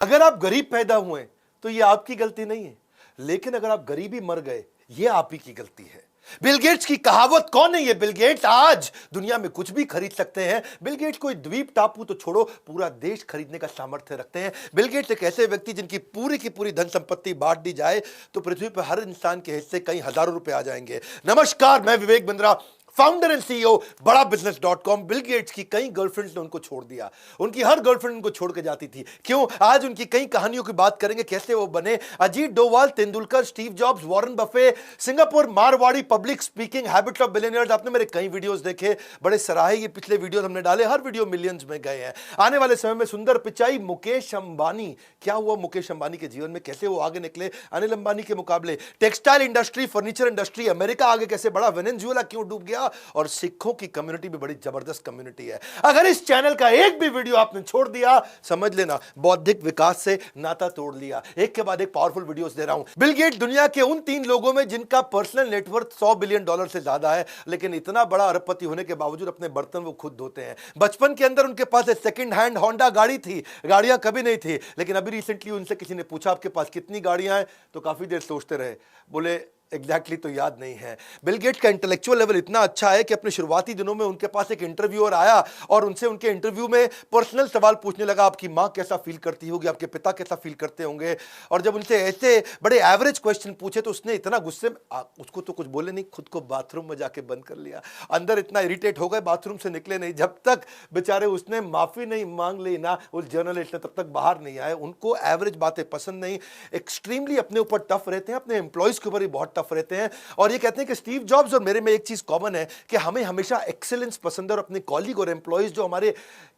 अगर आप गरीब पैदा हुए तो ये आपकी गलती नहीं है, लेकिन अगर आप गरीबी मर गए ये आप ही की गलती है। बिल गेट्स की कहावत कौन है? ये बिल गेट्स आज दुनिया में कुछ भी खरीद सकते हैं। बिल गेट्स कोई द्वीप टापू तो छोड़ो, पूरा देश खरीदने का सामर्थ्य रखते हैं। बिल गेट्स एक ऐसे व्यक्ति जिनकी पूरी की पूरी धन संपत्ति बांट दी जाए तो पृथ्वी पर हर इंसान के हिस्से कई हजारों रुपए आ जाएंगे। नमस्कार, मैं Vivek Bindra, founder and CEO बड़ा बिजनेस.com। बिल गेट्स की कई गर्लफ्रेंड्स ने उनको छोड़ दिया, उनकी हर गर्लफ्रेंड उनको छोड़ के जाती थी। क्यों? आज उनकी कई कहानियों की बात करेंगे, कैसे वो बने। Ajit Doval, Tendulkar, Steve jobs, Warren Buffett, Singapore, Marwari, public speaking, habits of billionaires. आपने मेरे कई वीडियोस देखे, बड़े सराहे ये पिछले वीडियोस हमने डाले, हर वीडियो मिलियंस में गए हैं। आने वाले समय में सुंदर पिचाई, मुकेश अंबानी। क्या हुआ मुकेश अंबानी के जीवन में, कैसे वो आगे निकले अनिल अंबानी के मुकाबले। Textile industry, furniture industry, America आगे कैसे बढ़ा, वेनेजुएला क्यों डूब गया, और सिखों की कम्युनिटी भी बड़ी जबरदस्त कम्युनिटी है। अगर इस चैनल का एक भी वीडियो आपने छोड़ दिया, समझ लेना बौद्धिक विकास से नाता तोड़ लिया। एक के बाद एक पावरफुल वीडियोस दे रहा हूं। बिल गेट दुनिया के उन 3 लोगों में जिनका पर्सनल नेटवर्थ $100 बिलियन से ज्यादा है, लेकिन इतना बड़ा अरबपति होने के बावजूद अपने बर्तन वो खुद धोते हैं। बचपन के अंदर उनके पास एक सेकंड हैंड होंडा गाड़ी थी, गाड़ियां कभी नहीं थी, लेकिन अभी रिसेंटली उनसे किसी ने पूछा आपके पास कितनी गाड़ियां हैं, तो काफी देर सोचते रहे, बोले एग्जैक्टली तो याद नहीं है। बिल गेट्स का इंटेलेक्चुअल लेवल इतना अच्छा है कि अपने शुरुआती दिनों में उनके पास एक इंटरव्यूअर आया और उनसे उनके इंटरव्यू में पर्सनल सवाल पूछने लगा, आपकी माँ कैसा फील करती होगी, आपके पिता कैसा फील करते होंगे। और जब उनसे ऐसे बड़े एवरेज क्वेश्चन पूछे तो उसने इतना गुस्से में, उसको तो कुछ बोले नहीं, खुद को बाथरूम में जाके बंद कर लिया। अंदर इतना इरिटेट हो गए, बाथरूम से निकले नहीं जब तक बेचारे उसने माफी नहीं मांग ली ना, उस जर्नलिस्ट ने, तब तक बाहर नहीं आए। उनको एवरेज बातें पसंद नहीं, एक्सट्रीमली अपने ऊपर टफ रहते हैं, अपने एम्प्लॉयज के ऊपर भी बहुत टफ रहते हैं। और ये कहते हैं कि स्टीव जॉब्स और मेरे में एक चीज कॉमन है कि हमें हमेशा एक्सीलेंस पसंद है, और अपने कॉलीग और एम्प्लॉयज जो हमारे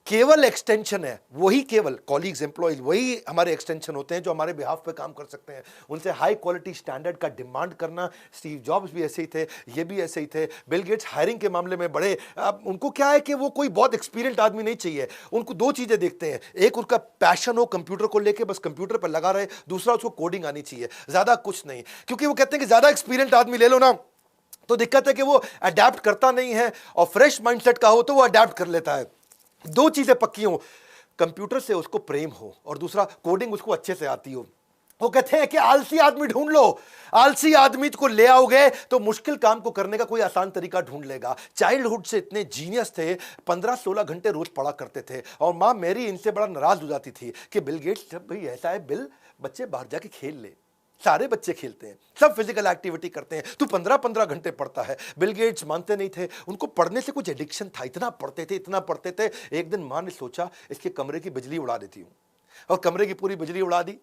केवल एक्सटेंशन है, वही केवल कॉलीग्स एम्प्लॉयज वही हमारे एक्सटेंशन होते हैं जो हमारे बिहाफ पे काम कर सकते हैं। उनसे हाई क्वालिटी स्टैंडर्ड का डिमांड करना। स्टीव जॉब्स भी ऐसे ही थे, ये भी ऐसे ही थे। बिल गेट्स हायरिंग के मामले में बड़े, उनको क्या है कि वो कोई बहुत एक्सपीरियंस्ड आदमी नहीं चाहिए, उनको 2 चीजें देखते हैं, एक उनका पैशन हो कंप्यूटर को लेके, बस कंप्यूटर पर लगा रहे, दूसरा उसको कोडिंग आनी चाहिए, ज्यादा कुछ नहीं। क्योंकि वो कहते हैं कि ज्यादा एक्सपीरियंस्ड आदमी ले लो ना तो दिक्कत है कि वो अडेप्ट करता नहीं है, और फ्रेश माइंडसेट का हो तो वो अडेप्ट कर लेता है। 2 चीजें पक्की हो, कंप्यूटर से उसको प्रेम हो और दूसरा कोडिंग उसको अच्छे से आती हो। वो कहते हैं कि आलसी आदमी ढूंढ लो, आलसी आदमी को ले आओगे तो मुश्किल काम को करने का कोई आसान तरीका ढूंढ लेगा। चाइल्डहुड से इतने जीनियस थे, 15-16 घंटे रोज पढ़ा करते थे, और मां मेरी इनसे बड़ा नाराज हो जाती थी कि बिल गेट्स, भाई ऐसा है बिल, बच्चे बाहर जाके खेल ले, सारे बच्चे खेलते हैं, सब फिजिकल एक्टिविटी करते हैं, तू 15-15 घंटे पढ़ता है। बिल गेट्स मानते नहीं थे, उनको पढ़ने से कुछ एडिक्शन था, इतना पढ़ते थे, इतना पढ़ते थे। एक दिन मां ने सोचा इसके कमरे की बिजली उड़ा देती हूं, और कमरे की पूरी बिजली उड़ा दी,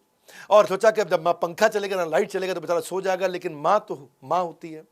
और सोचा कि अब जब पंखा चलेगा ना लाइट चलेगा तो बेचारा सो जाएगा। लेकिन मां तो मां होती है,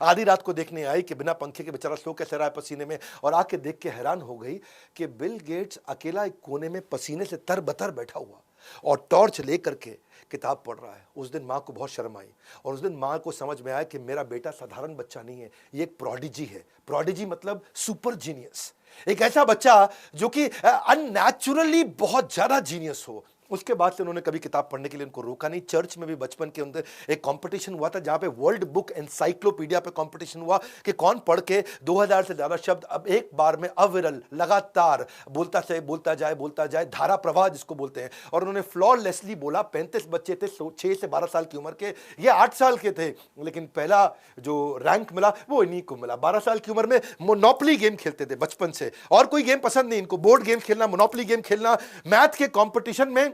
आधी रात को देखने आई कि बिना पंखे के बेचारा सो कैसे रहा है पसीने में, और आके देख के हैरान हो गई कि बिल गेट्स अकेला एक कोने में पसीने से तरबतर बैठा हुआ और टॉर्च लेकर के किताब पढ़ रहा है। उस दिन मां को बहुत शर्म आई, और उस दिन मां को समझ में आया कि मेरा बेटा साधारण बच्चा नहीं है, ये एक प्रोडिजी है। प्रोडिजी मतलब सुपर जीनियस, एक ऐसा बच्चा जो कि अननेचुरली बहुत ज्यादा जीनियस हो। उसके बाद से उन्होंने कभी किताब पढ़ने के लिए उनको रोका नहीं। चर्च में भी बचपन के अंदर एक कंपटीशन हुआ था, जहां पे वर्ल्ड बुक एनसाइक्लोपीडिया पे कंपटीशन हुआ कि कौन पढ़ के 2000 से ज्यादा शब्द अब एक बार में अविरल लगातार बोलता जाए, धारा प्रवाह जिसको बोलते हैं। और उन्होंने फ्लॉलेसली बोला। 35 बच्चे थे, 6 से 12 साल की उम्र के, ये 8 साल के थे, लेकिन पहला जो रैंक मिला वो इन्हीं को मिला। 12 साल की उम्र में मोनोपोली गेम खेलते थे बचपन से, और कोई गेम पसंद नहीं इनको, बोर्ड गेम खेलना, मोनोपोली गेम खेलना। मैथ के कंपटीशन में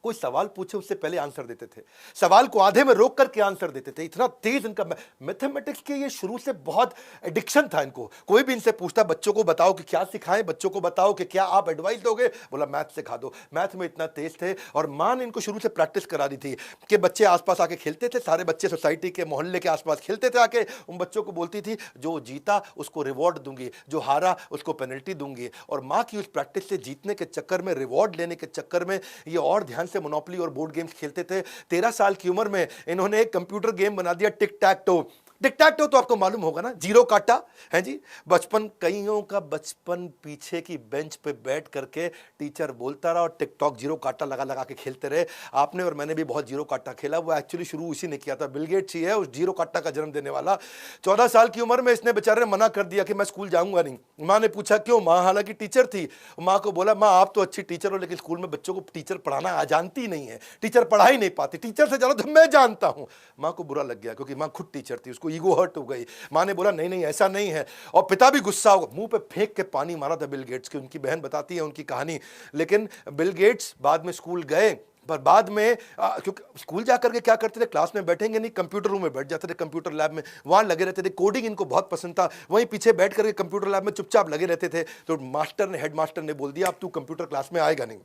कोई सवाल पूछे उससे पहले आंसर देते थे, सवाल को आधे में रोक करके आंसर देते थे, इतना तेज इनका मैथमेटिक्स के, ये शुरू से बहुत एडिक्शन था इनको। कोई भी इनसे पूछता बच्चों को बताओ कि क्या सिखाएं, बच्चों को बताओ कि क्या आप एडवाइस दोगे, बोला मैथ सिखा दो। मैथ में इतना तेज थे, और मां ने इनको शुरू से प्रैक्टिस करा दी थी कि बच्चे आसपास आके खेलते थे, सारे बच्चे सोसाइटी के मोहल्ले के आसपास खेलते थे आके, उन बच्चों को बोलती थी जो जीता उसको रिवॉर्ड दूंगी, जो हारा उसको पेनल्टी दूंगी। और मां की उस प्रैक्टिस से जीतने के चक्कर में, रिवॉर्ड लेने के चक्कर में, ये और ध्यान से मोनोपोली और बोर्ड गेम्स खेलते थे। 13 साल की उम्र में इन्होंने एक कंप्यूटर गेम बना दिया, टिक टैक टो। टिक टैक टो तो आपको मालूम होगा ना, जीरो काटा है जी। बचपन, कईयों का बचपन पीछे की बेंच पे बैठ करके टीचर बोलता रहा और टिकटॉक जीरो काटा लगा लगा के खेलते रहे। आपने और मैंने भी बहुत जीरो काटा खेला। वो एक्चुअली शुरू इसी ने किया था, बिल गेट्स ही है उस जीरो काटा का जन्म देने वाला। 14 साल की उम्र में इसने बेचारे ने मना कर दिया कि मैं स्कूल जाऊंगा नहीं। माँ ने पूछा क्यों? माँ हालांकि टीचर थी। माँ को बोला, माँ आप तो अच्छी टीचर हो लेकिन स्कूल में बच्चों को टीचर पढ़ाना आ जानती नहीं है, टीचर पढ़ा ही नहीं पाती, टीचर से ज्यादा तो मैं जानता हूं। माँ को बुरा लग गया क्योंकि माँ खुद टीचर थी, उसको ईगो हर्ट हो गई। माँ ने बोला नहीं नहीं ऐसा नहीं है, और पिता भी गुस्सा हो, मुंह पे फेंक के पानी मारा था बिल गेट्स की। उनकी बहन बताती है उनकी कहानी। लेकिन बिल गेट्स बाद में स्कूल गए, पर बाद में क्योंकि स्कूल जाकर के क्या करते थे, क्लास में बैठेंगे नहीं, कंप्यूटर रूम में बैठ जाते थे, कंप्यूटर लैब में वहां लगे रहते थे। कोडिंग इनको बहुत पसंद था, वहीं पीछे बैठ करके कंप्यूटर लैब में चुपचाप लगे रहते थे। तो मास्टर ने, हेड मास्टर ने बोल दिया अब तू कंप्यूटर क्लास में आएगा नहीं,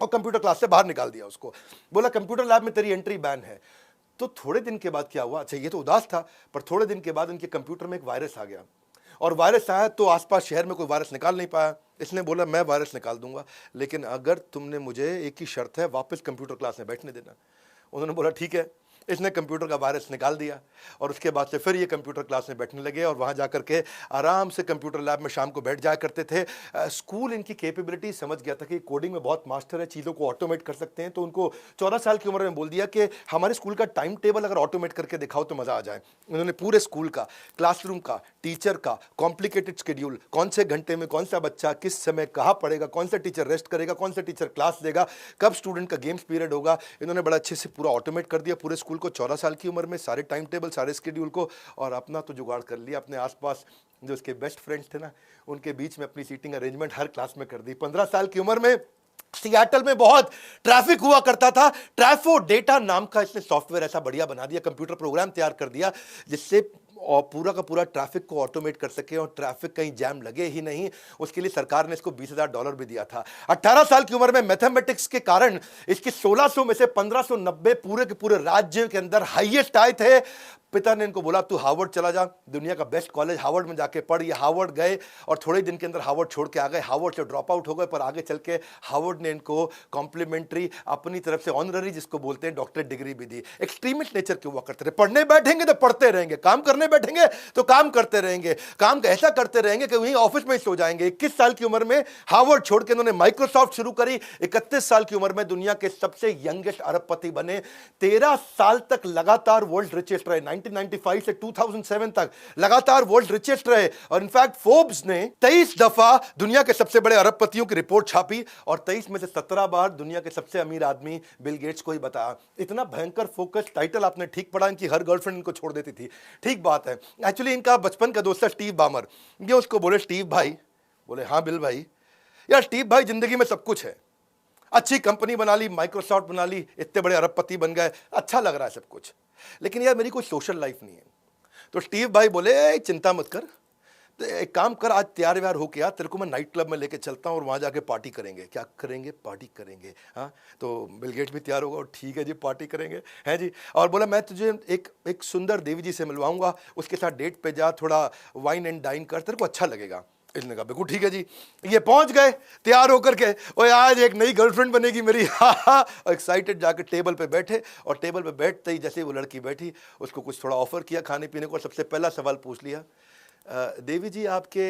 और कंप्यूटर क्लास से बाहर निकाल दिया उसको। बोला कंप्यूटर लैब में तेरी एंट्री बैन है। तो थोड़े दिन के बाद क्या हुआ, अच्छा ये तो उदास था, पर थोड़े दिन के बाद उनके कंप्यूटर में एक वायरस आ गया, और वायरस आया तो आसपास शहर में कोई वायरस निकाल नहीं पाया। इसने बोला मैं वायरस निकाल दूंगा, लेकिन अगर तुमने मुझे, एक ही शर्त है, वापस कंप्यूटर क्लास में बैठने देना। उन्होंने बोला ठीक है। इसने कंप्यूटर का वायरस निकाल दिया, और उसके बाद से फिर ये कंप्यूटर क्लास में बैठने लगे, और वहाँ जाकर के आराम से कंप्यूटर लैब में शाम को बैठ जाया करते थे। स्कूल इनकी कैपेबिलिटी समझ गया था कि कोडिंग में बहुत मास्टर है, चीज़ों को ऑटोमेट कर सकते हैं। तो उनको 14 साल की उम्र में बोल दिया कि हमारे स्कूल का टाइम टेबल अगर ऑटोमेट करके दिखाओ तो मज़ा आ जाए। उन्होंने पूरे स्कूल का, क्लासरूम का, टीचर का कॉम्प्लिकेटेड शेड्यूल, कौन से घंटे में कौन सा बच्चा किस समय कहाँ पढ़ेगा, कौन सा टीचर रेस्ट करेगा, कौन सा टीचर क्लास देगा, कब स्टूडेंट का गेम्स पीरियड होगा, इन्होंने बड़ा अच्छे से पूरा ऑटोमेट कर दिया पूरे स्कूल को 14 साल की उम्र में, सारे टाइम टेबल, सारे शेड्यूल को। और अपना तो जुगाड़ कर लिया, अपने आसपास जो उसके बेस्ट फ्रेंड्स थे ना, उनके बीच में अपनी सीटिंग अरेंजमेंट हर क्लास में कर दी। 15 साल की उम्र में सियाटल में बहुत ट्रैफिक हुआ करता था। ट्रैफो डेटा नाम का इसने सॉफ्टवेयर ऐसा बढ़िया बना दिया, कंप्यूटर प्रोग्राम तैयार कर दिया जिससे और पूरा का पूरा ट्रैफिक को ऑटोमेट कर सके और ट्रैफिक कहीं जैम लगे ही नहीं। उसके लिए सरकार ने इसको $20,000 भी दिया था। 18 साल की उम्र में मैथमेटिक्स के कारण इसके 1600 में से 1590 पूरे के पूरे राज्य के अंदर हाईएस्ट आए थे। पिता ने इनको बोला तू हार्वर्ड चला जा, दुनिया का बेस्ट कॉलेज हार्वर्ड में जाके पढ़। ये हार्वर्ड गए और थोड़े दिन के अंदर हार्वर्ड छोड़ के आ गए। हार्वर्ड से ड्रॉप आउट हो गए, पर आगे चल के हार्वर्ड ने इनको कॉम्प्लीमेंट्री अपनी तरफ से ऑनररी, जिसको बोलते हैं डॉक्टरेट डिग्री भी दी। एक्सट्रीमिस्ट नेचर के हुआ करते थे, पढ़ने बैठेंगे तो पढ़ते रहेंगे, काम करने बैठेंगे तो काम करते रहेंगे, काम ऐसा करते रहेंगे कि वहीं ऑफिस में ही सो जाएंगे। 21 साल की उम्र में हार्वर्ड छोड़ के इन्होंने माइक्रोसॉफ्ट शुरू करी। 31 साल की उम्र में दुनिया के सबसे यंगेस्ट अरबपति बने। 13 साल तक लगातार वर्ल्ड रिचेस्ट रहे। 1995 से 2007 तक लगातार वर्ल्ड रिचेस्ट रहे। और इनफैक्ट फोर्ब्स ने 23 दफा दुनिया के सबसे बड़े अरबपतियों की रिपोर्ट छापी, और 23 में से 17 बार दुनिया के सबसे अमीर आदमी बिल गेट्स को ही बताया। इतना भयंकर फोकस, टाइटल आपने ठीक पढ़ा, इनकी हर गर्लफ्रेंड इनको छोड़ देती थी। ठीक बात है। एक्चुअली इनका बचपन का दोस्त है स्टीव बामर। ये उसको बोले स्टीव भाई, बोले हाँ बिल भाई। यार स्टीव भाई जिंदगी में सब कुछ है, अच्छी कंपनी बना ली, माइक्रोसॉफ्ट बना ली, इतने बड़े अरबपति बन गए, अच्छा लग रहा है सब कुछ, लेकिन यार मेरी कोई सोशल लाइफ नहीं है। तो स्टीव भाई बोले चिंता मत कर, तो एक काम कर, आज तैयार व्यार हो गया, तेरे को मैं नाइट क्लब में लेके चलता हूँ और वहाँ जाके पार्टी करेंगे। क्या करेंगे? पार्टी करेंगे। हाँ, तो बिल गेट्स भी तैयार होगा और ठीक है जी पार्टी करेंगे, हैं जी। और बोला मैं तुझे एक सुंदर देवी जी से मिलवाऊंगा, उसके साथ डेट पे जा, थोड़ा वाइन एंड डाइन कर, तेरे को अच्छा लगेगा। इसने कहा बिल्कुल ठीक है जी। ये पहुंच गए तैयार होकर के, और आज एक नई गर्लफ्रेंड बनेगी मेरी, हाँ। एक्साइटेड जाकर टेबल पे बैठे, और टेबल पे बैठते ही जैसे वो लड़की बैठी, उसको कुछ थोड़ा ऑफर किया खाने पीने को। सबसे पहला सवाल पूछ लिया, देवी जी आपके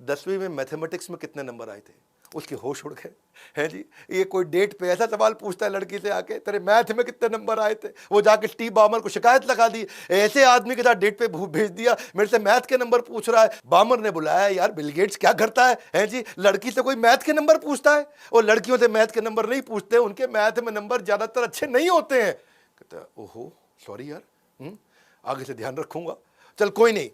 10वीं में मैथमेटिक्स में कितने नंबर आए थे? उसके होश उड़ गए, हैं जी। ये कोई डेट पे ऐसा सवाल पूछता है लड़की से आके, तेरे मैथ में कितने नंबर आए थे? वो जाके स्टीव बामर को शिकायत लगा दी, ऐसे आदमी के साथ डेट पे भेज दिया, मेरे से मैथ के नंबर पूछ रहा है। बामर ने बुलाया, यार बिल गेट्स क्या करता है, हैं जी, लड़की से कोई मैथ के नंबर पूछता है? और लड़कियों से मैथ के नंबर नहीं पूछते, उनके मैथ में नंबर ज्यादातर अच्छे नहीं होते हैं। कहता ओहो सॉरी यार, आगे से ध्यान रखूंगा, चल कोई नहीं,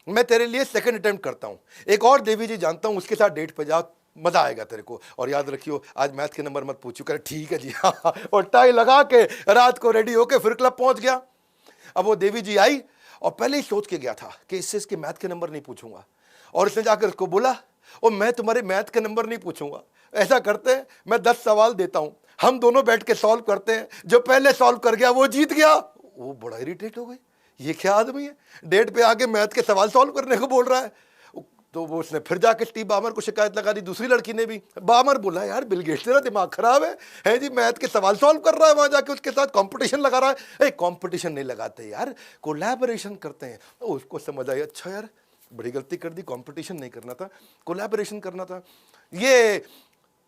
मैं तेरे लिए सेकंड अटेम्प्ट करता हूं, एक और देवी जी जानता हूं, उसके साथ डेट पे जा, मजा आएगा तेरे को, और याद रखियो आज मैथ के नंबर मत पूछियो। करे ठीक है जी, हाँ। और टाई लगा के रात को रेडी होके फिर क्लब पहुंच गया। अब वो देवी जी आई और पहले ही सोच के गया था कि इससे इसके मैथ के नंबर नहीं पूछूंगा, और इसने जाकर उसको बोला और मैं तुम्हारे मैथ के नंबर नहीं पूछूंगा, ऐसा करते हैं मैं 10 सवाल देता हूं, हम दोनों बैठ के सॉल्व करते हैं, जो पहले सॉल्व कर गया वो जीत गया। वो बड़ा इरिटेट हो गई, ये क्या आदमी है, डेट पे आके मैथ के सवाल सॉल्व करने को बोल रहा है। तो वो उसने फिर जाके स्टीव बामर को शिकायत लगा दी, दूसरी लड़की ने भी। बामर बोला यार बिल गेट्स तेरा दिमाग खराब है जी, मैथ के सवाल सॉल्व कर रहा है, वहां जाके उसके साथ कंपटीशन लगा रहा है। कंपटीशन नहीं लगाते यार, कोलैबोरेशन करते हैं। तो उसको समझ आई, अच्छा यार बड़ी गलती कर दी, कंपटीशन नहीं करना था, कोलैबोरेशन करना था। ये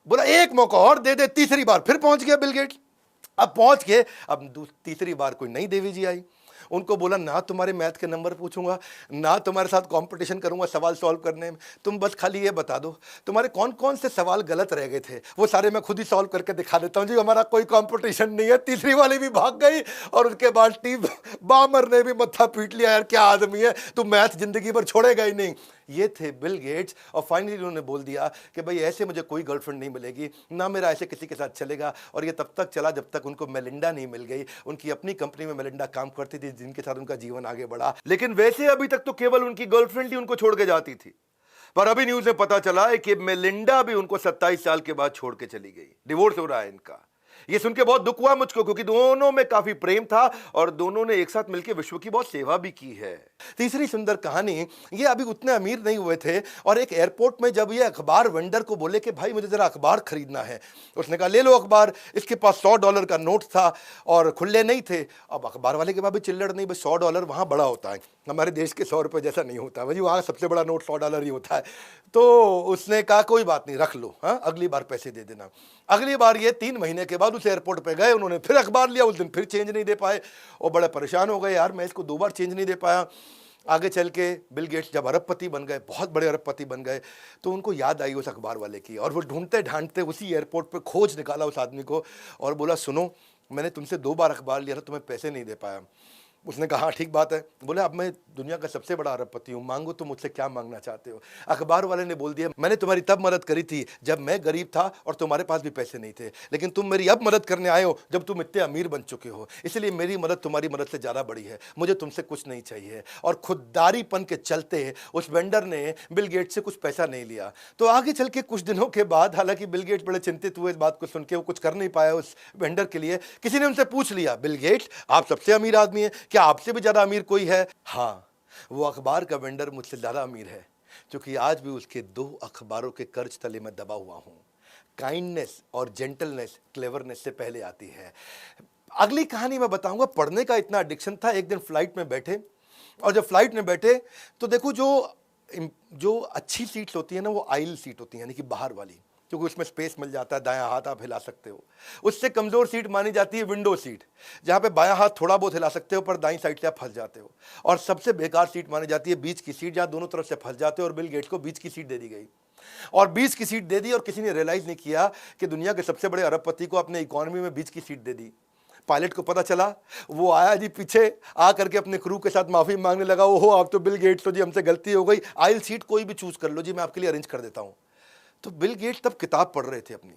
बोला एक मौका और दे दे, तीसरी बार फिर पहुंच गया बिल गेट्स। अब पहुंच के अब तीसरी बार कोई नई देवी जी आई, उनको बोला ना तुम्हारे मैथ के नंबर पूछूंगा, ना तुम्हारे साथ कंपटीशन करूंगा सवाल सॉल्व करने में, तुम बस खाली ये बता दो तुम्हारे कौन कौन से सवाल गलत रह गए थे, वो सारे मैं खुद ही सॉल्व करके दिखा देता हूं जी, हमारा कोई कंपटीशन नहीं है। तीसरी वाली भी भाग गई और उसके बाद स्टीव बामर ने भी मत्था पीट लिया, यार क्या आदमी है तू, मैथ जिंदगी भर छोड़ेगा ही नहीं। ये थे बिल गेट्स। और फाइनली उन्होंने बोल दिया कि भाई ऐसे मुझे कोई गर्लफ्रेंड नहीं मिलेगी, ना मेरा ऐसे किसी के साथ चलेगा। और ये तब तक चला जब तक उनको मेलिंडा नहीं मिल गई। उनकी अपनी कंपनी में मेलिंडा काम करती थी, जिनके साथ उनका जीवन आगे बढ़ा। लेकिन वैसे अभी तक तो केवल उनकी गर्लफ्रेंड ही उनको छोड़ के जाती थी, पर अभी न्यूज में पता चला है कि मेलिंडा भी उनको 27 साल के बाद छोड़ के चली गई, डिवोर्स हो रहा है इनका। ये सुन के बहुत दुख हुआ मुझको, क्योंकि दोनों में काफी प्रेम था और दोनों ने एक साथ मिलकर विश्व की बहुत सेवा भी की है। तीसरी सुंदर कहानी, ये अभी उतने अमीर नहीं हुए थे और एक एयरपोर्ट में जब ये अखबार वेंडर को बोले कि भाई मुझे जरा अखबार खरीदना है, उसने कहा ले लो अखबार। इसके पास $100 का नोट था और खुले नहीं थे। अब अखबार वाले के पास भी चिल्लड़ नहीं, बस $100 वहां बड़ा होता है, हमारे देश के 100 रुपए जैसा नहीं होता भाई, वहां सबसे बड़ा नोट $100 ही होता है। तो उसने कहा कोई बात नहीं रख लो, हाँ अगली बार पैसे दे देना। अगली बार ये 3 महीने के बाद उस एयरपोर्ट पे गए, उन्होंने फिर अखबार लिया, उस दिन फिर चेंज नहीं दे पाए और बड़े परेशान हो गए, यार मैं इसको 2 बार चेंज नहीं दे पाया। आगे चल के बिल गेट्स जब अरबपति बन गए, बहुत बड़े अरबपति बन गए, तो उनको याद आई उस अखबार वाले की और वो ढूंढते ढांढते उसी एयरपोर्ट पे खोज निकाला उस आदमी को और बोला सुनो मैंने तुमसे 2 बार अखबार लिया था, तुम्हें पैसे नहीं दे पाया। उसने कहा हाँ ठीक बात है। बोले अब मैं दुनिया का सबसे बड़ा अरबपति हूँ, मांगो तुम मुझसे क्या मांगना चाहते हो। अखबार वाले ने बोल दिया मैंने तुम्हारी तब मदद करी थी जब मैं गरीब था और तुम्हारे पास भी पैसे नहीं थे, लेकिन तुम मेरी अब मदद करने आए हो जब तुम इतने अमीर बन चुके हो, इसलिए मेरी मदद तुम्हारी मदद से ज़्यादा बड़ी है, मुझे तुमसे कुछ नहीं चाहिए। और खुददारीपन के चलते उस वेंडर ने बिल गेट्स से कुछ पैसा नहीं लिया। तो आगे चल के कुछ दिनों के बाद, हालांकि बिल गेट्स बड़े चिंतित हुए इस बात को सुन के, वो कुछ कर नहीं पाया उस वेंडर के लिए। किसी ने उनसे पूछ लिया बिल गेट्स आप सबसे अमीर आदमी हैं, क्या आपसे भी ज़्यादा अमीर कोई है? हाँ वो अखबार का वेंडर मुझसे ज़्यादा अमीर है, क्योंकि आज भी उसके 2 अखबारों के कर्ज तले में दबा हुआ हूं। काइंडनेस और जेंटलनेस क्लेवरनेस से पहले आती है। अगली कहानी मैं बताऊंगा। पढ़ने का इतना एडिक्शन था, एक दिन फ्लाइट में बैठे और जब फ्लाइट में बैठे तो देखो जो अच्छी सीट्स होती है ना वो आइल सीट होती है, यानी कि बाहर वाली, क्योंकि उसमें स्पेस मिल जाता है, दायां हाथ आप हिला सकते हो। उससे कमज़ोर सीट मानी जाती है विंडो सीट, जहाँ पे बायां हाथ थोड़ा बहुत हिला सकते हो पर दाईं साइड से आप फंस जाते हो। और सबसे बेकार सीट मानी जाती है बीच की सीट, जहाँ दोनों तरफ से फंस जाते हो। और बिल गेट्स को बीच की सीट दे दी गई और बीच की सीट दे दी और किसी ने रियलाइज़ नहीं किया कि दुनिया के सबसे बड़े अरबपति को अपने इकोनॉमी में बीच की सीट दे दी। पायलट को पता चला, वो आया जी पीछे आ करके अपने क्रू के साथ माफ़ी मांगने लगा, ओहो आप तो बिल गेट्स हो जी, हमसे गलती हो गई, आइल सीट कोई भी चूज़ कर लो जी, मैं आपके लिए अरेंज कर देता हूँ। तो बिल गेट्स तब किताब पढ़ रहे थे अपनी।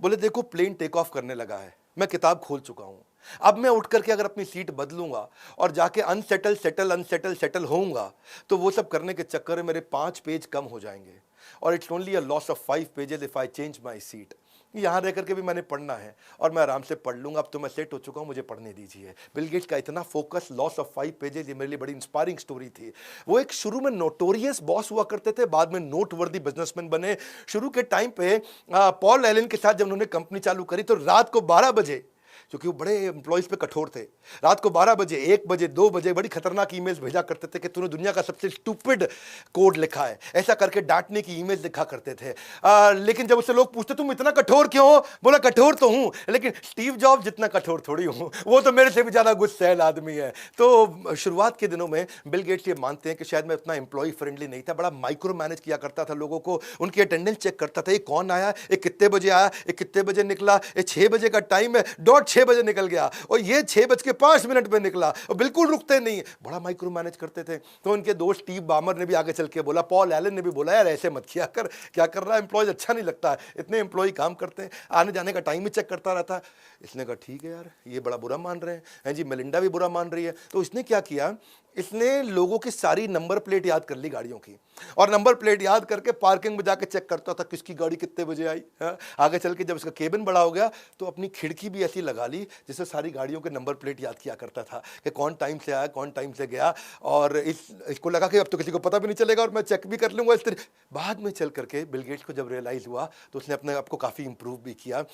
बोले देखो प्लेन टेक ऑफ करने लगा है, मैं किताब खोल चुका हूं, अब मैं उठ करके अगर अपनी सीट बदलूंगा और जाके अनसेटल होऊंगा तो वो सब करने के चक्कर में मेरे 5 पेज कम हो जाएंगे और it's only a loss of 5 pages if I change my seat. यहाँ रह करके भी मैंने पढ़ना है और मैं आराम से पढ़ लूंगा, अब तो मैं सेट हो चुका हूँ, मुझे पढ़ने दीजिए। बिल गेट्स का इतना फोकस, लॉस ऑफ 5 पेजेस, ये मेरे लिए बड़ी इंस्पायरिंग स्टोरी थी। वो एक शुरू में नोटोरियस बॉस हुआ करते थे, बाद में नोटवर्दी बिजनेसमैन बने। शुरू के टाइम पे पॉल एलन के साथ जब उन्होंने कंपनी चालू करी तो रात को 12 बजे, क्योंकि वो बड़े एम्प्लॉयज़ पे कठोर थे, रात को 12 बजे, 1 बजे, 2 बजे बड़ी खतरनाक ईमेल्स भेजा करते थे कि तूने दुनिया का सबसे स्टूपिड कोड लिखा है, ऐसा करके डांटने की ईमेल्स लिखा करते थे। लेकिन जब उससे लोग पूछते तुम इतना कठोर क्यों हो, बोला कठोर तो हूँ लेकिन स्टीव जॉब जितना कठोर थोड़ी हूँ, वो तो मेरे से भी ज़्यादा गुस्सैल आदमी है। तो शुरुआत के दिनों में बिल गेट्स ये मानते हैं कि शायद मैं उतना एम्प्लॉय फ्रेंडली नहीं था, बड़ा माइक्रो मैनेज किया करता था लोगों को, उनकी अटेंडेंस चेक करता था, ये कौन आया, ये कितने बजे आया, ये कितने बजे निकला, ये 6 बजे का टाइम है, डॉट 6 बजे निकल गया और ये 6:05 पे निकला और बिल्कुल रुकते नहीं, बड़ा माइक्रो मैनेज करते थे। तो उनके दोस्त स्टीव बामर ने भी आगे चल के बोला, पॉल एलन ने भी बोला यार ऐसे मत किया कर, क्या कर रहा है, एम्प्लॉयज अच्छा नहीं लगता है, इतने एम्प्लॉय काम करते हैं, आने जाने का टाइम ही चेक करता रहता है। इसने कहा ठीक है यार ये बड़ा बुरा मान रहे हैं जी, मेलिंडा भी बुरा मान रही है। तो इसने क्या किया, इसने लोगों की सारी नंबर प्लेट याद कर ली गाड़ियों की और नंबर प्लेट याद करके पार्किंग में जाके चेक करता था किसकी गाड़ी कितने बजे आई। आगे चल के जब इसका केबिन बड़ा हो गया तो अपनी खिड़की भी ऐसी लगा निकाली जिससे सारी गाड़ियों के नंबर प्लेट याद किया करता था कि कौन टाइम से आया, कौन टाइम से गया, और इसको लगा कि अब तो किसी को पता भी नहीं चलेगा और मैं चेक भी कर लूँगा इस तरह। बाद में चल करके बिल गेट्स को जब रियलाइज़ हुआ तो उसने अपने आप को काफ़ी इंप्रूव भी किया।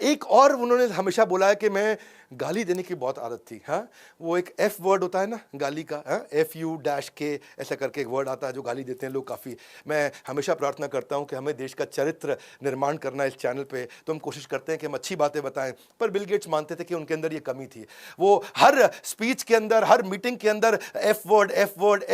एक और उन्होंने हमेशा बोला है कि मैं गाली देने की बहुत आदत थी। हाँ, वो एक एफ वर्ड होता है ना गाली का, FU-K ऐसा करके एक वर्ड आता है जो गाली देते हैं लोग काफ़ी। मैं हमेशा प्रार्थना करता हूँ कि हमें देश का चरित्र निर्माण करना इस चैनल पे, तो हम कोशिश करते हैं कि हम अच्छी बातें बताएं, पर बिल गेट्स मानते थे कि उनके अंदर ये कमी थी। वो हर स्पीच के अंदर, हर मीटिंग के अंदर F word,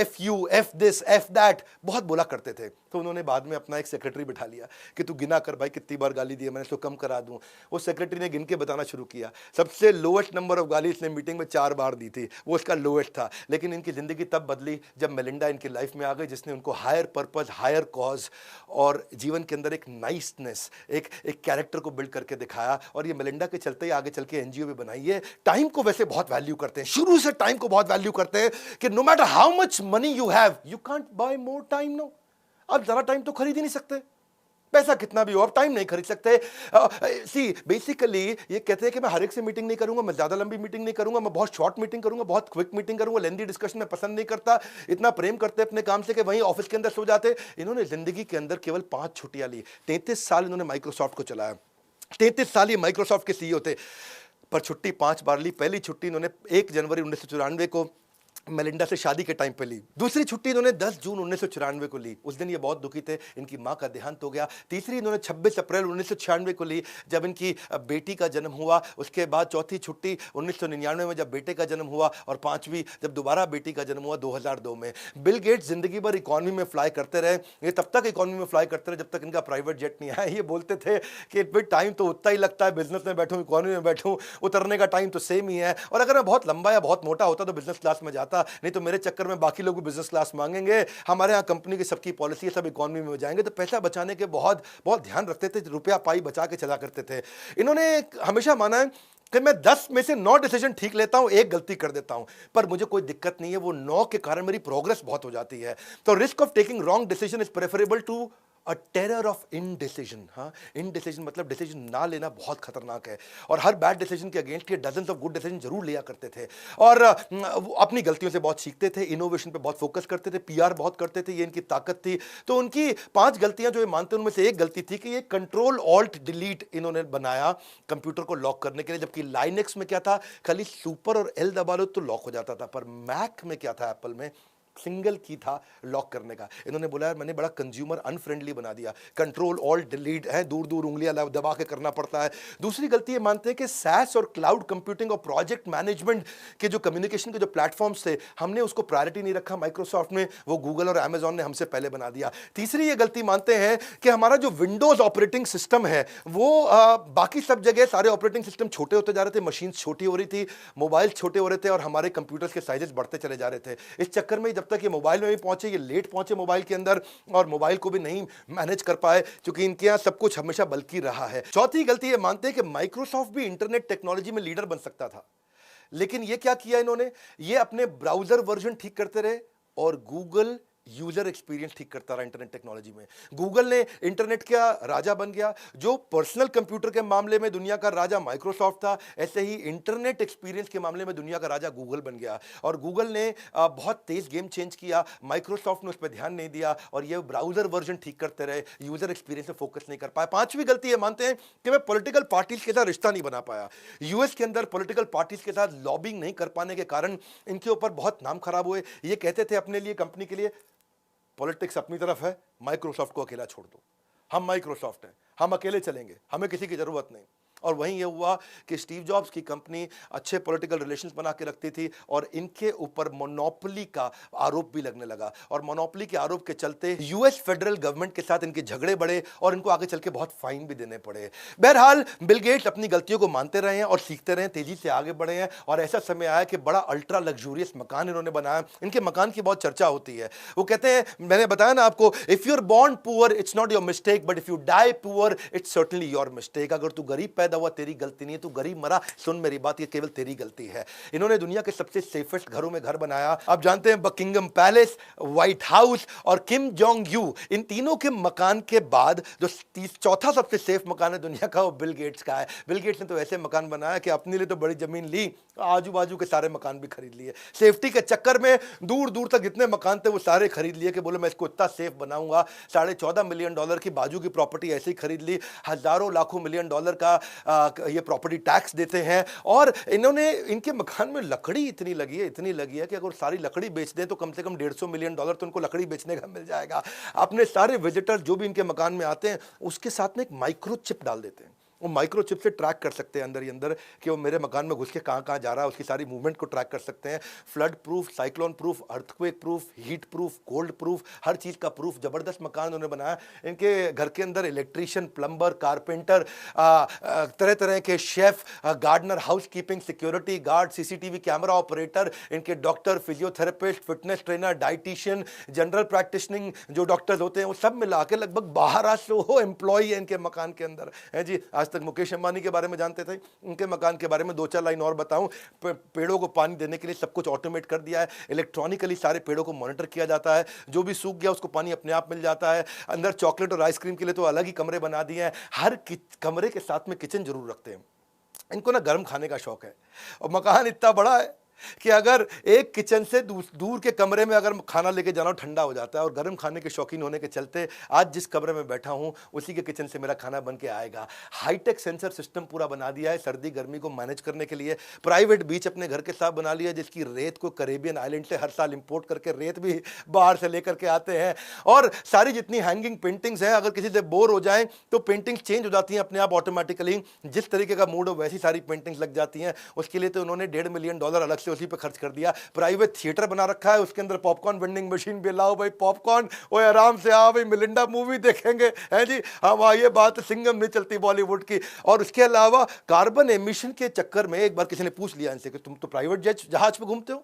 FU, F this, F that बहुत बोला करते थे। तो उन्होंने बाद में अपना एक सेक्रेटरी बिठा लिया कि तू गिना कर भाई कितनी बार गाली दी है, मैंने इसको कम करा दूं। वो सेक्रेटरी ने गिन के बताना शुरू किया। सबसे लोएस्ट नंबर ऑफ गाली इसने मीटिंग में 4 बार दी थी, वो इसका लोएस्ट था। लेकिन इनकी ज़िंदगी तब बदली जब मेलिंडा इनकी लाइफ में आ गई, जिसने उनको हायर पर्पस, हायर कॉज और जीवन के अंदर एक नाइसनेस, एक कैरेक्टर को बिल्ड करके दिखाया। और ये मेलिंडा के चलते ही आगे चल के NGO भी बनाई है। टाइम को वैसे बहुत वैल्यू करते हैं, शुरू से टाइम को बहुत वैल्यू करते हैं कि no matter how much money you have, you can't buy more time. No, आप ज़रा टाइम तो खरीद ही नहीं सकते, पैसा कितना भी हो आप टाइम नहीं खरीद सकते। सी बेसिकली ये कहते हैं कि मैं हर एक से मीटिंग नहीं करूंगा, मैं ज्यादा लंबी मीटिंग नहीं करूंगा, मैं बहुत शॉर्ट मीटिंग करूंगा, बहुत क्विक मीटिंग करूंगा, लेंदी डिस्कशन मैं पसंद नहीं करता। इतना प्रेम करते अपने काम से कि वहीं ऑफिस के अंदर सो जाते। इन्होंने जिंदगी के अंदर केवल 5 छुट्टियां ली। 33 साल इन्होंने माइक्रोसॉफ्ट को चलाया, 33 साल ये माइक्रोसॉफ्ट के CEO थे, पर छुट्टी 5 बार ली। पहली छुट्टी इन्होंने 1 जनवरी 1994 को मेलिंडा से शादी के टाइम पे ली। दूसरी छुट्टी इन्होंने 10 जून 1994 को ली, उस दिन ये बहुत दुखी थे, इनकी मां का देहांत हो गया। तीसरी इन्होंने 26 अप्रैल 1996 को ली, जब इनकी बेटी का जन्म हुआ। उसके बाद चौथी छुट्टी 1999 में जब बेटे का जन्म हुआ, और पांचवी जब दोबारा बेटी का जन्म हुआ 2002 में। बिल गेट्स जिंदगी भर इकॉनमी में फ्लाई करते रहे। ये तब तक इकॉनमी में फ्लाई करते रहे जब तक इनका प्राइवेट जेट नहीं आया। ये बोलते थे कि भाई टाइम तो उतना ही लगता है, बिजनेस में बैठूं, इकॉनमी में बैठूं, उतरने का टाइम तो सेम ही है। और अगर मैं बहुत लंबा या बहुत मोटा होता तो बिजनेस क्लास में जाता, नहीं तो मेरे चक्कर में बाकी लोग भी बिजनेस क्लास मांगेंगे। हमारे यहाँ कंपनी की सबकी पॉलिसी है, सब इकोनॉमी में जाएंगे। तो पैसा बचाने के बहुत बहुत ध्यान रखते थे, रुपया पाई बचा के चला करते थे। इन्होंने हमेशा माना है कि मैं 10 में से 9 डिसीजन ठीक लेता हूं, 1 गलती कर देता हूं, पर मुझे कोई दिक्कत नहीं है, वो 9 के कारण मेरी प्रोग्रेस बहुत हो जाती है। तो risk of taking wrong decision is preferable to a terror of indecision. हाँ, इनडिसीजन मतलब डिसीजन ना लेना बहुत खतरनाक है। और हर बैड डिसीजन के अगेंस्ट ये डजन्स ऑफ गुड डिसीजन जरूर लिया करते थे। और अपनी गलतियों से बहुत सीखते थे, इनोवेशन पे बहुत फोकस करते थे, PR बहुत करते थे, ये इनकी ताकत थी। तो उनकी 5 गलतियां जो ये मानते हैं, उनमें से एक गलती थी कि ये कंट्रोल ऑल्ट डिलीट इन्होंने बनाया कंप्यूटर को लॉक करने के लिए। जबकि लाइनेक्स में क्या था, खाली सुपर और L दबा लो तो लॉक हो जाता था, पर मैक में क्या था, एप्पल में सिंगल की था लॉक करने का। इन्होंने बोला यार मैंने बड़ा कंज्यूमर अनफ्रेंडली बना दिया, कंट्रोल ऑल्ट डिलीट है, दूर दूर उंगलियां दबा के करना पड़ता है। दूसरी गलती ये मानते हैं कि सैस और क्लाउड कंप्यूटिंग और प्रोजेक्ट मैनेजमेंट के जो कम्युनिकेशन के जो प्लेटफॉर्म्स थे, हमने उसको प्रायोरिटी नहीं रखा माइक्रोसॉफ्ट में, वो गूगल और अमेजॉन ने हमसे पहले बना दिया। तीसरी ये गलती मानते हैं कि हमारा जो विंडोज ऑपरेटिंग सिस्टम है वो बाकी सब जगह सारे ऑपरेटिंग सिस्टम छोटे होते जा रहे थे, मशीन छोटी हो रही थी, मोबाइल छोटे हो रहे थे, और हमारे कंप्यूटर्स के साइजेस बढ़ते चले जा रहे थे। इस चक्कर में जब तक ये मोबाइल में भी पहुंचे, ये लेट पहुंचे मोबाइल के अंदर, और मोबाइल को भी नहीं मैनेज कर पाए, क्योंकि इनके यहां सब कुछ हमेशा बल्कि रहा है। चौथी गलती ये मानते हैं कि माइक्रोसॉफ्ट भी इंटरनेट टेक्नोलॉजी में लीडर बन सकता था, लेकिन ये क्या किया इन्होंने, ये अपने ब्राउजर वर्जन ठीक करते रहे और गूगल यूजर एक्सपीरियंस ठीक करता रहा इंटरनेट टेक्नोलॉजी में। गूगल ने इंटरनेट का राजा बन गया। जो पर्सनल कंप्यूटर के मामले में दुनिया का राजा माइक्रोसॉफ्ट था, ऐसे ही इंटरनेट एक्सपीरियंस के मामले में दुनिया का राजा गूगल बन गया। और गूगल ने बहुत तेज गेम चेंज किया, माइक्रोसॉफ्ट ने उस पर ध्यान नहीं दिया, और ये ब्राउजर वर्जन ठीक करते रहे, यूजर एक्सपीरियंस पे फोकस नहीं कर पाए। पांचवी गलती ये मानते हैं कि मैं पॉलिटिकल पार्टीज के साथ रिश्ता नहीं बना पाया। यूएस के अंदर पॉलिटिकल पार्टीज के साथ लॉबिंग नहीं कर पाने के कारण इनके ऊपर बहुत नाम खराब हुए। ये कहते थे अपने लिए, कंपनी के लिए, पॉलिटिक्स अपनी तरफ है, माइक्रोसॉफ्ट को अकेला छोड़ दो, हम माइक्रोसॉफ्ट हैं, हम अकेले चलेंगे, हमें किसी की जरूरत नहीं। और वहीं ये हुआ कि स्टीव जॉब्स की कंपनी अच्छे पॉलिटिकल रिलेशंस बना के रखती थी, और इनके ऊपर मोनोपोली का आरोप भी लगने लगा, और मोनोपोली के आरोप के चलते यूएस फेडरल गवर्नमेंट के साथ इनके झगड़े बढ़े, और इनको आगे चल के बहुत फाइन भी देने पड़े। बहरहाल बिल गेट्स अपनी गलतियों को मानते रहे हैं और सीखते रहे, तेजी से आगे बढ़े हैं, और ऐसा समय आया कि बड़ा अल्ट्रा लग्जूरियस मकान इन्होंने बनाया। इनके मकान की बहुत चर्चा होती है। वो कहते हैं, मैंने बताया ना आपको, if you are born poor it's not your mistake, but if you die poor it's certainly your mistake. अगर तू गरीब पैदा पैदा हुआ तेरी गलती नहीं है, तू गरीब मरा, सुन मेरी बात, ये केवल तेरी गलती है। इन्होंने दुनिया के सबसे सेफेस्ट घरों में घर बनाया। आप जानते हैं बकिंगम पैलेस, व्हाइट हाउस और किम जोंग यू, इन तीनों के मकान के बाद जो चौथा सबसे सेफ मकान है दुनिया का, वो बिल गेट्स का है। बिल गेट्स ने तो ऐसे मकान बनाया कि अपने लिए तो बड़ी जमीन ली, आजू बाजू के सारे मकान भी खरीद लिए। सेफ्टी के चक्कर में दूर दूर तक जितने मकान थे वो सारे खरीद लिए कि बोले मैं इसको इतना सेफ बनाऊंगा। $14.5 मिलियन की बाजू की प्रॉपर्टी ऐसे ही खरीद ली। हजारों लाखों $मिलियन का ये प्रॉपर्टी टैक्स देते हैं। और इन्होंने, इनके मकान में लकड़ी इतनी लगी है कि अगर सारी लकड़ी बेच दें तो कम से कम $150 मिलियन तो उनको लकड़ी बेचने का मिल जाएगा। अपने सारे विजिटर जो भी इनके मकान में आते हैं उसके साथ में एक माइक्रो चिप डाल देते हैं। वो माइक्रो चिप से ट्रैक कर सकते हैं अंदर ही अंदर कि वो मेरे मकान में घुस के कहाँ कहाँ जा रहा है, उसकी सारी मूवमेंट को ट्रैक कर सकते हैं। Flood proof, cyclone proof, earthquake proof, heat proof, cold proof, हर चीज़ का प्रूफ। ज़बरदस्त मकान उन्होंने बनाया। इनके घर के अंदर इलेक्ट्रीशियन, प्लम्बर, कारपेंटर, तरह तरह के chef, gardener, housekeeping, security guard, CCTV camera operator, इनके doctor, physiotherapist, fitness trainer, dietitian, general practitioning जो डॉक्टर्स होते हैं, वो सब मिला के लगभग 1200 एम्प्लॉई है इनके मकान के अंदर है जी। आज तक मुकेश अंबानी के बारे में जानते थे, उनके मकान के बारे में 2-4 लाइन और बताऊं। पेड़ों को पानी देने के लिए सब कुछ ऑटोमेट कर दिया है। इलेक्ट्रॉनिकली सारे पेड़ों को मॉनिटर किया जाता है। जो भी सूख गया उसको पानी अपने आप मिल जाता है। अंदर चॉकलेट और आइसक्रीम के लिए तो अलग ही कमरे बना दिए हैं। हर कमरे के साथ में किचन जरूर रखते हैं। इनको ना गर्म खाने का शौक है और मकान इतना बड़ा है कि अगर एक किचन से दूर के कमरे में अगर खाना लेके जाना ठंडा हो जाता है। और गर्म खाने के शौकीन होने के चलते आज जिस कमरे में बैठा हूं उसी के किचन से मेरा खाना बन के आएगा। हाईटेक सेंसर सिस्टम पूरा बना दिया है सर्दी गर्मी को मैनेज करने के लिए। प्राइवेट बीच अपने घर के साथ बना लिया जिसकी रेत को कैरेबियन आइलैंड से हर साल इंपोर्ट करके रेत भी बाहर से लेकर के आते हैं। और सारी जितनी हैंगिंग पेंटिंग्स हैं, अगर किसी से बोर हो जाएं तो पेंटिंग्स चेंज हो जाती हैं अपने आप ऑटोमेटिकली। जिस तरीके का मूड हो वैसी सारी पेंटिंग्स लग जाती हैं। उसके लिए तो उन्होंने $1.5 मिलियन अलग से उसी पे खर्च कर दिया। प्राइवेट थिएटर बना रखा है, उसके अंदर पॉपकॉर्न वेंडिंग मशीन भी लाओ भाई पॉपकॉर्न, ओए आराम से आओ भाई मिलिंडा मूवी देखेंगे है जी। हम ये बात सिंगम नहीं चलती बॉलीवुड की। और उसके अलावा कार्बन एमिशन के चक्कर में एक बार किसी ने पूछ लिया इनसे कि तुम तो प्राइवेट जहाज पे घूमते हो,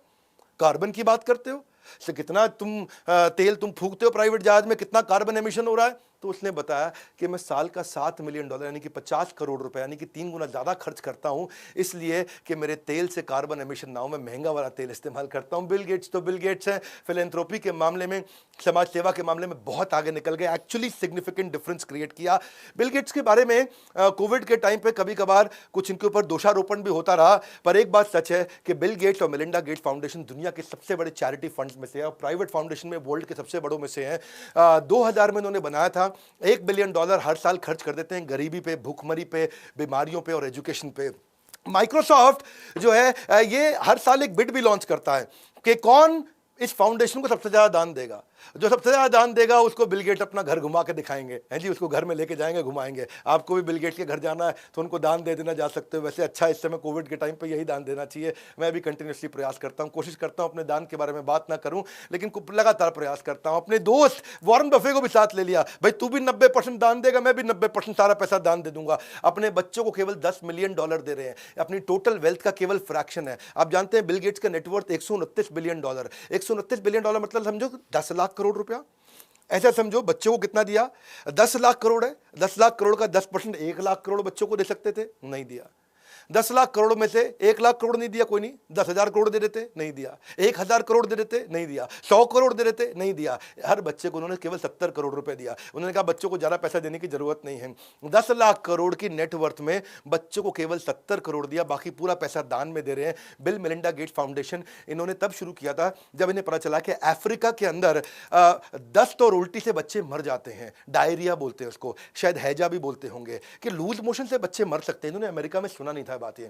कार्बन की बात करते हो, से कितना तुम तेल तुम फूकते हो प्राइवेट जहाज में, कितना कार्बन एमिशन हो रहा है। तो उसने बताया कि मैं साल का $7 मिलियन यानी कि 50 करोड़ रुपए यानी कि 3 गुना ज़्यादा खर्च करता हूं, इसलिए कि मेरे तेल से कार्बन एमिशन ना हो, मैं महंगा वाला तेल इस्तेमाल करता हूं। बिल गेट्स तो बिल गेट्स हैं। फिलैंथ्रोपी के मामले में, समाज सेवा के मामले में बहुत आगे निकल गए, एक्चुअली सिग्निफिकेंट डिफरेंस क्रिएट किया। बिल गेट्स के बारे में कोविड के टाइम पे कभी कभार कुछ इनके ऊपर दोषारोपण भी होता रहा, पर एक बात सच है कि बिल गेट्स और मेलिंडा गेट्स फाउंडेशन दुनिया के सबसे बड़े चैरिटी फंड्स में से है और प्राइवेट फाउंडेशन में वर्ल्ड के सबसे बड़ों में से हैं। 2000 में इन्होंने बनाया था। $1 बिलियन हर साल खर्च कर देते हैं गरीबी पे, भूखमरी पे, बीमारियों पे और एजुकेशन पे। माइक्रोसॉफ्ट जो है ये हर साल एक बिड भी लॉन्च करता है कि कौन इस फाउंडेशन को सबसे ज्यादा दान देगा। जो सबसे ज्यादा दान देगा उसको बिल गेट्स अपना घर घुमा के दिखाएंगे हैं जी, उसको घर में लेके जाएंगे, घुमाएंगे। आपको भी बिल गेट्स के घर जाना है तो उनको दान दे देना जा सकते हो। वैसे अच्छा इस समय कोविड के टाइम पे यही दान देना चाहिए। मैं भी कंटिन्यूसली प्रयास करता हूं, कोशिश करता हूं अपने दान के बारे में बात ना करूं, लेकिन लगातार प्रयास करता हूं। अपने दोस्त वॉरेन बफे को भी साथ ले लिया, भाई तू भी 90% दान देगा, मैं भी 90% सारा पैसा दान दे दूंगा। अपने बच्चों को केवल $10 मिलियन दे रहे हैं, अपनी टोटल वेल्थ का केवल फ्रैक्शन है। आप जानते हैं बिल गेट्स का नेटवर्थ $129 बिलियन। $129 बिलियन मतलब समझो 10 लाख करोड़ रुपया। ऐसा समझो बच्चों को कितना दिया, 10 लाख करोड़ है, 10 लाख करोड़ का 10% 1 लाख करोड़ बच्चों को दे सकते थे, नहीं दिया। 10 लाख करोड़ में से 1 लाख करोड़ नहीं दिया, कोई नहीं। 10,000 करोड़ दे देते, नहीं दिया। 1,000 करोड़ दे देते, नहीं दिया। 100 करोड़ दे देते, नहीं दिया। हर बच्चे को उन्होंने केवल 70 करोड़ रुपए दिया। उन्होंने कहा बच्चों को ज्यादा पैसा देने की जरूरत नहीं है। 10 लाख करोड़ की नेटवर्थ में बच्चों को केवल 70 करोड़ दिया, बाकी पूरा पैसा दान में दे रहे हैं। बिल मेलिंडा गेट्स फाउंडेशन इन्होंने तब शुरू किया था जब इन्हें पता चला कि अफ्रीका के अंदर दस्त और उल्टी से बच्चे मर जाते हैं। डायरिया बोलते हैं उसको, शायद हैजा भी बोलते होंगे, कि लूज मोशन से बच्चे मर सकते हैं। इन्होंने अमेरिका में सुना नहीं था बात ये।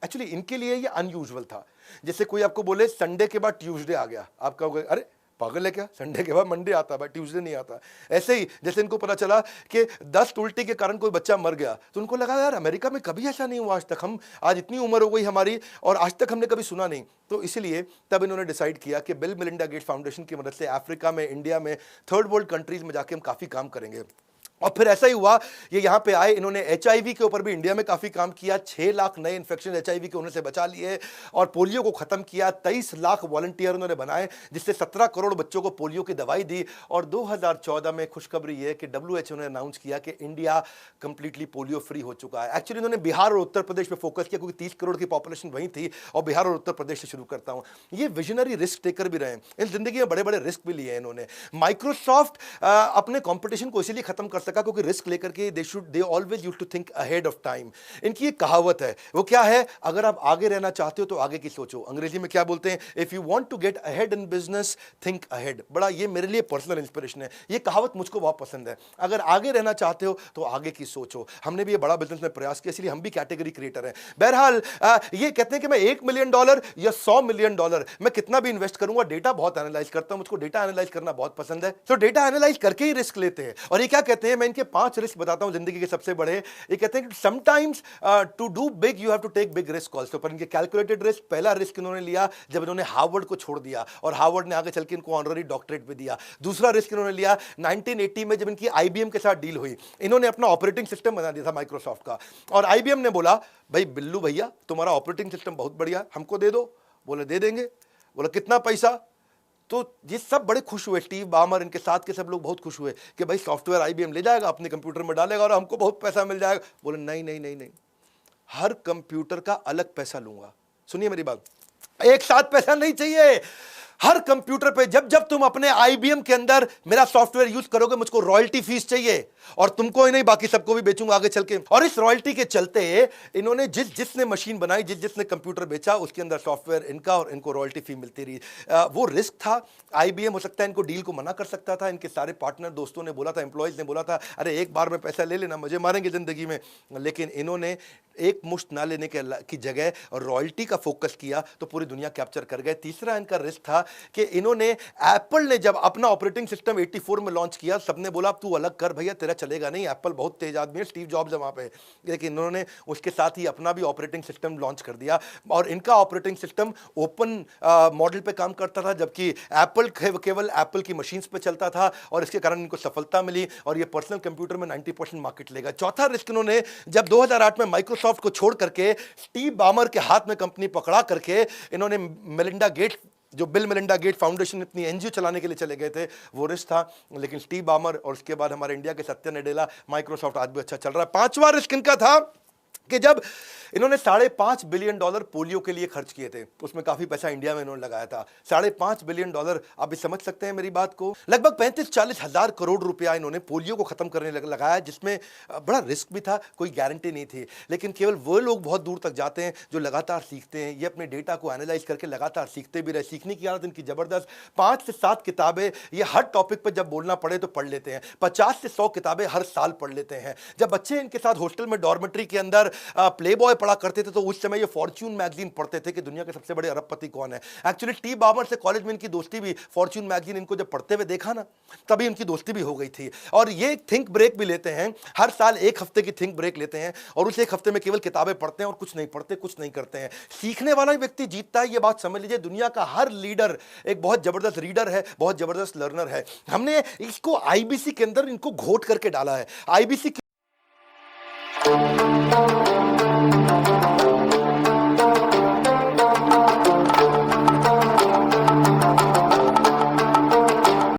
एक्चुअली इनके लिए ये अनयूजुअल था। जैसे कोई आपको बोले संडे के बाद ट्यूसडे आ गया, आप कहोगे अरे पागल है क्या, संडे के बाद मंडे आता है, ट्यूसडे नहीं आता। ऐसे ही जैसे इनको पता चला कि दस्त उल्टी के कारण कोई बच्चा मर गया तो उनको लगा यार अमेरिका में कभी ऐसा नहीं हुआ आज तक, हम आज इतनी उम्र हो गई हमारी और आज तक हमने कभी सुना नहीं। तो इसलिए तब इन्होंने डिसाइड किया कि बिल मेलिंडा गेट्स फाउंडेशन की मदद से अफ्रीका में, इंडिया में, थर्ड वर्ल्ड कंट्रीज में जाके हम काफ़ी काम करेंगे। और फिर ऐसा ही हुआ, ये यहां पे आए, इन्होंने एचआईवी के ऊपर भी इंडिया में काफी काम किया, 6 लाख नए इन्फेक्शन एचआईवी के होने से बचा लिए और पोलियो को खत्म किया। 23 लाख वॉलंटियर उन्होंने बनाए जिससे 17 करोड़ बच्चों को पोलियो की दवाई दी। और 2014 में खुशखबरी ये कि डब्ल्यूएचओ ने अनाउंस किया कि इंडिया कंप्लीटली पोलियो फ्री हो चुका है। एक्चुअली इन्होंने बिहार और उत्तर प्रदेश पे फोकस किया क्योंकि 30 करोड़ की पॉपुलेशन वहीं थी, और बिहार और उत्तर प्रदेश से शुरू करता हूं। ये विजनरी रिस्क टेकर भी रहे हैं, इन जिंदगी में बड़े बड़े रिस्क भी लिए हैं इन्होंने। माइक्रोसॉफ्ट अपने कंपटीशन को इसीलिए खत्म कर सका क्योंकि रिस्क लेकर के they always used to think ahead of time. इनकी एक कहावत है, वो क्या है, अगर आप आगे रहना चाहते हो तो आगे की सोचो। अंग्रेजी में क्या बोलते हैं, if you want to get ahead in business think ahead. बड़ा ये मेरे लिए पर्सनल इंस्पिरेशन है, ये कहावत मुझको बहुत पसंद है। अगर आगे रहना चाहते हो तो आगे की सोचो। हमने भी ये बड़ा बिजनेस में प्रयास किया, इसलिए हम भी कैटेगरी क्रिएटर हैं। बहरहाल ये कहते हैं कि मैं $1 मिलियन या $100 मिलियन मैं कितना भी इन्वेस्ट करूंगा, डेटा बहुत एनालाइज करता हूं, मुझको डेटा एनालाइज करना बहुत पसंद है। तो डेटा एनालाइज करके ही रिस्क लेते हैं। और ये क्या कहते हैं, मैं इनके 5 रिस्क बताता हूं जिंदगी के सबसे बड़े। ये कहते हैं कि sometimes to do big you have to take big risk also. पर इनके कैलकुलेटेड रिस्क, पहला रिस्क इन्होंने लिया जब इन्होंने हार्वर्ड को छोड़ दिया और हार्वर्ड ने आगे चल के इनको ऑनररी डॉक्टरेट भी दिया। दूसरा रिस्क इन्होंने लिया 1980 में जब इनकी आईबीएम के साथ डील हुई। इन्होंने अपना ऑपरेटिंग सिस्टम बना दिया था माइक्रोसॉफ्ट का, और आईबीएम ने बोला भाई बिल्लू भैया तुम्हारा ऑपरेटिंग सिस्टम बहुत बढ़िया, हमको दे दो। बोले दे देंगे। बोला कितना पैसा? तो ये सब बड़े खुश हुए, स्टीव बामर, इनके साथ के सब लोग बहुत खुश हुए कि भाई सॉफ्टवेयर आईबीएम ले जाएगा, अपने कंप्यूटर में डालेगा और हमको बहुत पैसा मिल जाएगा। बोले नहीं नहीं नहीं नहीं, हर कंप्यूटर का अलग पैसा लूंगा। सुनिए मेरी बात, एक साथ पैसा नहीं चाहिए। हर कंप्यूटर पे जब जब तुम अपने आईबीएम के अंदर मेरा सॉफ्टवेयर यूज करोगे, मुझको रॉयल्टी फीस चाहिए, और तुमको ही नहीं बाकी सबको भी बेचूंगा आगे चल के। और इस रॉयल्टी के चलते इन्होंने जिसने मशीन बनाई, जिसने कंप्यूटर बेचा, उसके अंदर सॉफ्टवेयर इनका और इनको रॉयल्टी फी मिलती रही। वो रिस्क था। आईबीएम हो सकता है इनको डील को मना कर सकता था, इनके सारे पार्टनर दोस्तों ने बोला था, एम्प्लॉयज ने बोला था अरे एक बार में पैसा ले लेना, मुझे मारेंगे जिंदगी में। लेकिन इन्होंने एक मुश्त ना लेने की जगह रॉयल्टी का फोकस किया तो पूरी दुनिया कैप्चर कर गए। तीसरा इनका रिस्क था कि इन्होंने, एप्पल ने जब अपना ऑपरेटिंग सिस्टम 84 में लॉन्च किया, सबने बोला तू अलग कर भैया, तेरा चलेगा नहीं, एप्पल बहुत तेज आदमी है, स्टीव जॉब्स है वहां पे। लेकिन इन्होंने उसके साथ ही अपना भी ऑपरेटिंग सिस्टम लॉन्च कर दिया, और इनका ऑपरेटिंग सिस्टम ओपन मॉडल पे काम करता था, जबकि एप्पल केवल एप्पल की मशीन्स पे चलता था, और इसके कारण इनको सफलता मिली, और ये पर्सनल कंप्यूटर में 90% मार्केट लेगा। चौथा रिस्क इन्होंने, जब 2008 में माइक्रोसॉफ्ट को छोड़ करके स्टीव बामर के हाथ में कंपनी पकड़ा करके इन्होंने मेलिंडा गेट्स, जो बिल मेलिंडा गेट फाउंडेशन इतनी एनजीओ चलाने के लिए चले गए थे, वो रिस्क था। लेकिन स्टीव बामर और उसके बाद हमारे इंडिया के सत्या नडेला, माइक्रोसॉफ्ट आज भी अच्छा चल रहा है। 5वां रिस्क इनका था कि जब इन्होंने $5.5 बिलियन पोलियो के लिए खर्च किए थे, उसमें काफी पैसा इंडिया में इन्होंने लगाया था। $5.5 बिलियन, आप भी समझ सकते हैं मेरी बात को। लगभग 35-40 हजार करोड़ रुपया इन्होंने पोलियो को खत्म करने लगाया, जिसमें बड़ा रिस्क भी था, कोई गारंटी नहीं थी। लेकिन केवल वो लोग बहुत दूर तक जाते हैं जो लगातार सीखते हैं। ये अपने डेटा को एनालाइज करके लगातार सीखते भी रहे, सीखने की आदत इनकी जबरदस्त। 5 से 7 किताबें ये हर टॉपिक पर जब बोलना पड़े तो पढ़ लेते हैं। 50 से 100 किताबें हर साल पढ़ लेते हैं। जब बच्चे इनके साथ हॉस्टल में डॉर्मेट्री के अंदर प्लेबॉय पढ़ा करते थे तो उस समय ये फॉर्च्यून मैगजीन पढ़ते थे कि दुनिया के सबसे बड़े अरबपति कौन है। एक्चुअली टी बामर से कॉलेज में इनकी दोस्ती भी, फॉर्च्यून मैगजीन इनको जब पढ़ते हुए देखा ना, तभी इनकी दोस्ती भी हो गई थी। और ये थिंक ब्रेक भी लेते हैं, हर साल 1 हफ्ते की थिंक ब्रेक लेते हैं, और उस 1 हफ्ते में केवल किताबें पढ़ते हैं और कुछ नहीं पढ़ते, कुछ नहीं करते हैं। सीखने वाला व्यक्ति जीतता है, ये बात समझ लीजिए। दुनिया का हर लीडर एक बहुत जबरदस्त रीडर है, बहुत जबरदस्त लर्नर है। हमने इसको आईबीसी के अंदर इनको घोट करके डाला है। आईबीसी